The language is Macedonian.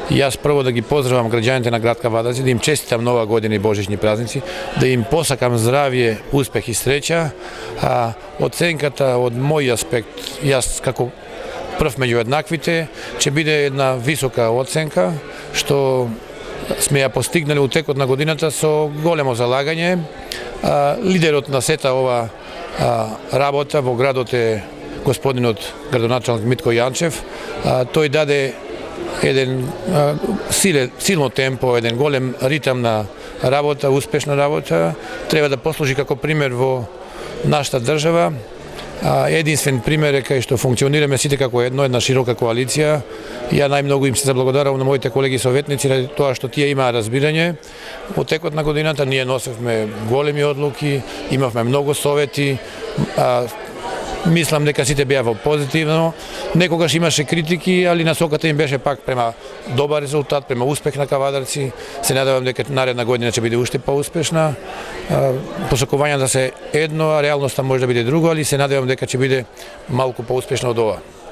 Јас прво да ги поздравам граѓаните на град Кавадарци, да им честитам нова година и божични празници, да им посакам здравје, успех и среќа. Оценката од мој аспект, јас како прв меѓу еднаквите, ќе биде една висока оценка, што сме ја постигнали у текот на годината со големо залагање. Лидерот на сета ова работа во градот е господинот градоначалник Митко Јанчев. Тој даде еден силно темпо, еден голем ритам на работа, успешна работа. Треба да послужи како пример во нашата држава. Единствен пример е кај што функционираме сите како една широка коалиција. Ја најмногу им се заблагодарувам на моите колеги советници за тоа што тие имаа разбирање. Во текот на годината ние носевме големи одлуки, имавме многу совети. Мислам дека сите беа во позитивно. Некогаш имаше критики, али насоката им беше пак према добар резултат, према успех на Кавадарци. Се надевам дека наредна година ќе биде уште поуспешна. Посакувањата се едно, а реалноста може да биде друго, али се надевам дека ќе биде малку поуспешна од ова.